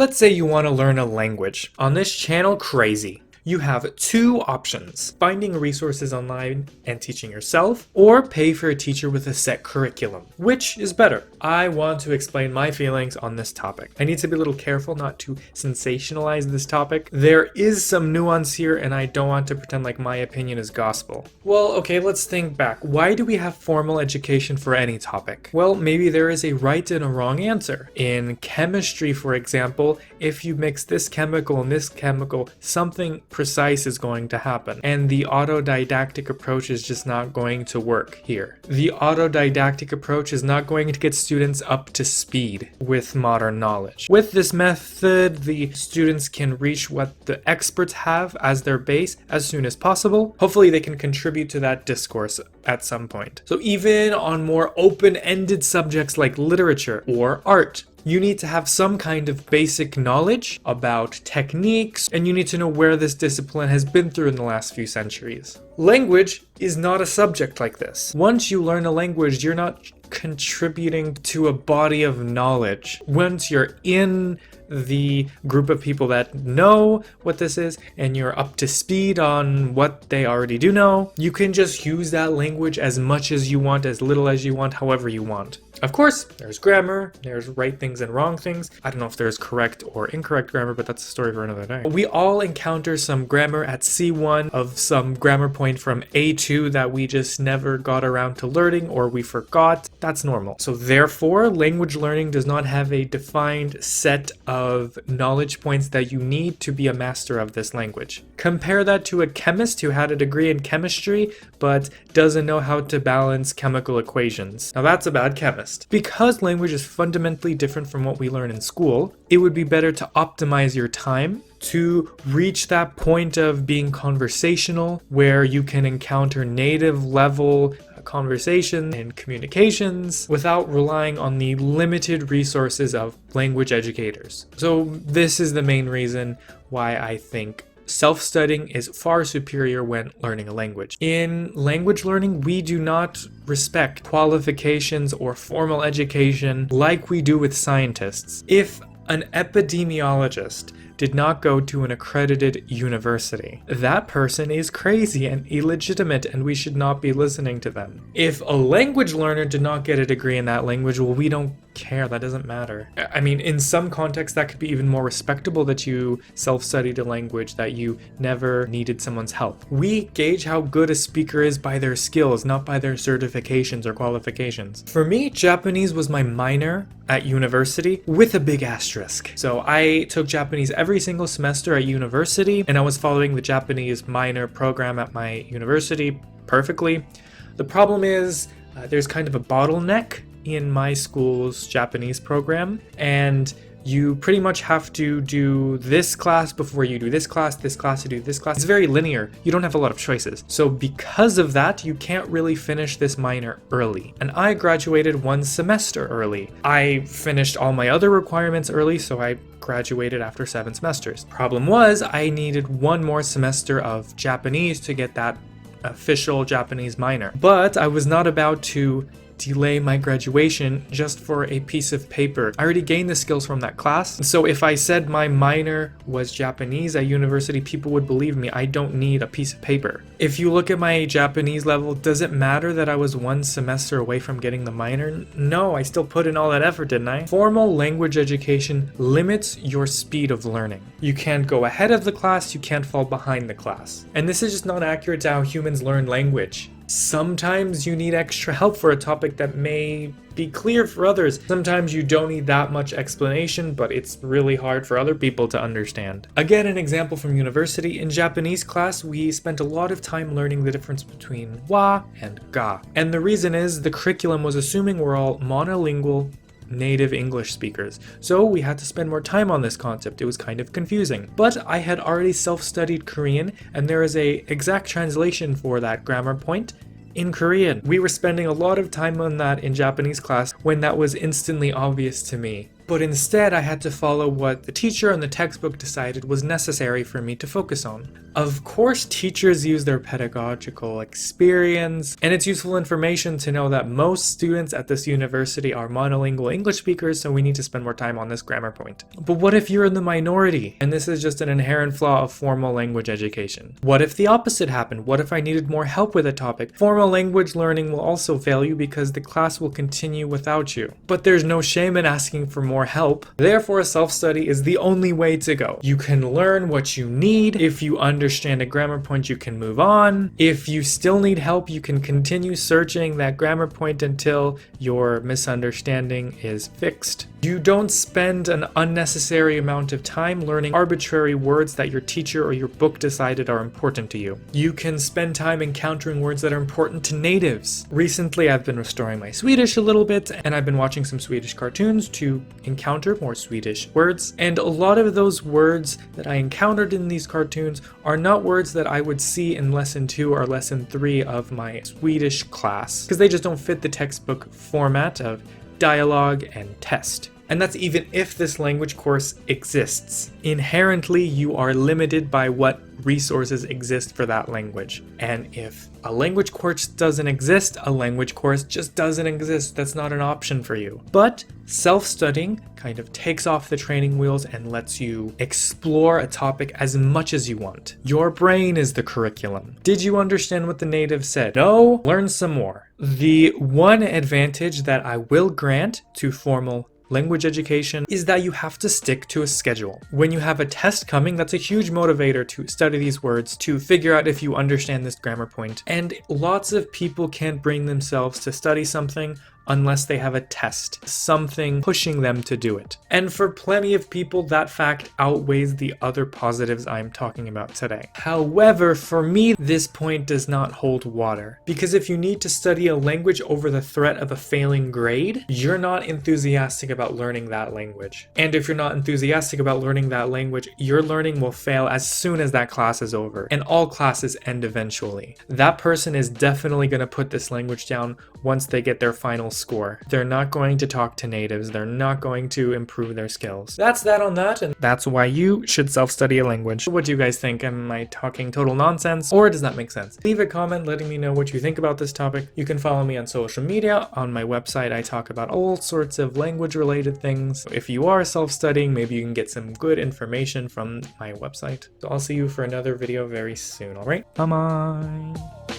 Let's say you want to learn a language. On this channel, crazy. You have two options: finding resources online and teaching yourself, or pay for a teacher with a set curriculum. Which is better? I want to explain my feelings on this topic. I need to be a little careful not to sensationalize this topic. There is some nuance here, and I don't want to pretend like my opinion is gospel. Well, okay, let's think back. Why do we have formal education for any topic? Well, maybe there is a right and a wrong answer. In chemistry, for example, if you mix this chemical and this chemical, something precise is going to happen, and the autodidactic approach is just not going to work here. The autodidactic approach is not going to get students up to speed with modern knowledge. With this method, the students can reach what the experts have as their base as soon as possible. Hopefully they can contribute to that discourse at some point. So even on more open-ended subjects like literature or art, you need to have some kind of basic knowledge about techniques, and you need to know where this discipline has been through in the last few centuries. Language is not a subject like this. Once you learn a language, you're not contributing to a body of knowledge. Once you're in the group of people that know what this is and you're up to speed on what they already do know, you can just use that language as much as you want, as little as you want, however you want. Of course, there's grammar, there's right things and wrong things. I don't know if there's correct or incorrect grammar, but that's a story for another day. We all encounter some grammar at C1 of some grammar point from A2 that we just never got around to learning or we forgot. That's normal. So therefore, language learning does not have a defined set of knowledge points that you need to be a master of this language. Compare that to a chemist who had a degree in chemistry but doesn't know how to balance chemical equations. Now that's a bad chemist. Because language is fundamentally different from what we learn in school, it would be better to optimize your time to reach that point of being conversational where you can encounter native level conversation and communications without relying on the limited resources of language educators. So this is the main reason why I think self-studying is far superior when learning a language. In language learning, we do not respect qualifications or formal education like we do with scientists. If an epidemiologist did not go to an accredited university, that person is crazy and illegitimate, and we should not be listening to them. If a language learner did not get a degree in that language, well, we don't care. That doesn't matter. I mean, in some contexts, that could be even more respectable that you self-studied a language, that you never needed someone's help. We gauge how good a speaker is by their skills, not by their certifications or qualifications. For me, Japanese was my minor at university with a big asterisk. So I took Japanese every single semester at university, and I was following the Japanese minor program at my university perfectly. The problem is there's kind of a bottleneck in my school's Japanese program, and you pretty much have to do this class before you do this class to do this class. It's very linear. You don't have a lot of choices. So because of that, you can't really finish this minor early. And I graduated one semester early. I finished all my other requirements early, so I graduated after 7 semesters. Problem was, I needed one more semester of Japanese to get that official Japanese minor. But I was not about to delay my graduation just for a piece of paper. I already gained the skills from that class. So if I said my minor was Japanese at university, people would believe me. I don't need a piece of paper. If you look at my Japanese level, does it matter that I was one semester away from getting the minor? No, I still put in all that effort, didn't I? Formal language education limits your speed of learning. You can't go ahead of the class, you can't fall behind the class. And this is just not accurate to how humans learn language. Sometimes you need extra help for a topic that may be clear for others. Sometimes you don't need that much explanation, but it's really hard for other people to understand. Again, an example from university. In Japanese class, we spent a lot of time learning the difference between wa and ga. And the reason is the curriculum was assuming we're all monolingual native English speakers, so we had to spend more time on this concept. It was kind of confusing. But I had already self-studied Korean, and there is a exact translation for that grammar point in Korean. We were spending a lot of time on that in Japanese class when that was instantly obvious to me. but instead I had to follow what the teacher and the textbook decided was necessary for me to focus on. Of course, teachers use their pedagogical experience, and it's useful information to know that most students at this university are monolingual English speakers, so we need to spend more time on this grammar point. But what if you're in the minority, and this is just an inherent flaw of formal language education? What if the opposite happened? What if I needed more help with a topic? Formal language learning will also fail you because the class will continue without you. But there's no shame in asking for more help. Therefore, self-study is the only way to go. You can learn what you need. If you understand a grammar point, you can move on. If you still need help, you can continue searching that grammar point until your misunderstanding is fixed. You don't spend an unnecessary amount of time learning arbitrary words that your teacher or your book decided are important to you. You can spend time encountering words that are important to natives. Recently, I've been restoring my Swedish a little bit, and I've been watching some Swedish cartoons to encounter more Swedish words. And a lot of those words that I encountered in these cartoons are not words that I would see in lesson 2 or lesson 3 of my Swedish class, because they just don't fit the textbook format of dialogue and test. And that's even if this language course exists. Inherently, you are limited by what resources exist for that language. And if a language course doesn't exist, a language course just doesn't exist. That's not an option for you. But self-studying kind of takes off the training wheels and lets you explore a topic as much as you want. Your brain is the curriculum. Did you understand what the native said? No? Learn some more. The one advantage that I will grant to formal language education is that you have to stick to a schedule. When you have a test coming, that's a huge motivator to study these words, to figure out if you understand this grammar point. And lots of people can't bring themselves to study something unless they have a test, something pushing them to do it. And for plenty of people, that fact outweighs the other positives I'm talking about today. However, for me, this point does not hold water, because if you need to study a language over the threat of a failing grade, you're not enthusiastic about learning that language. And if you're not enthusiastic about learning that language, your learning will fail as soon as that class is over, and all classes end eventually. That person is definitely going to put this language down once they get their final score. They're not going to talk to natives. They're not going to improve their skills. That's that on that, and that's why you should self-study a language. What do you guys think? Am I talking total nonsense, or does that make sense? Leave a comment letting me know what you think about this topic. You can follow me on social media. On my website, I talk about all sorts of language-related things. If you are self-studying, maybe you can get some good information from my website. So I'll see you for another video very soon, alright? Bye-bye!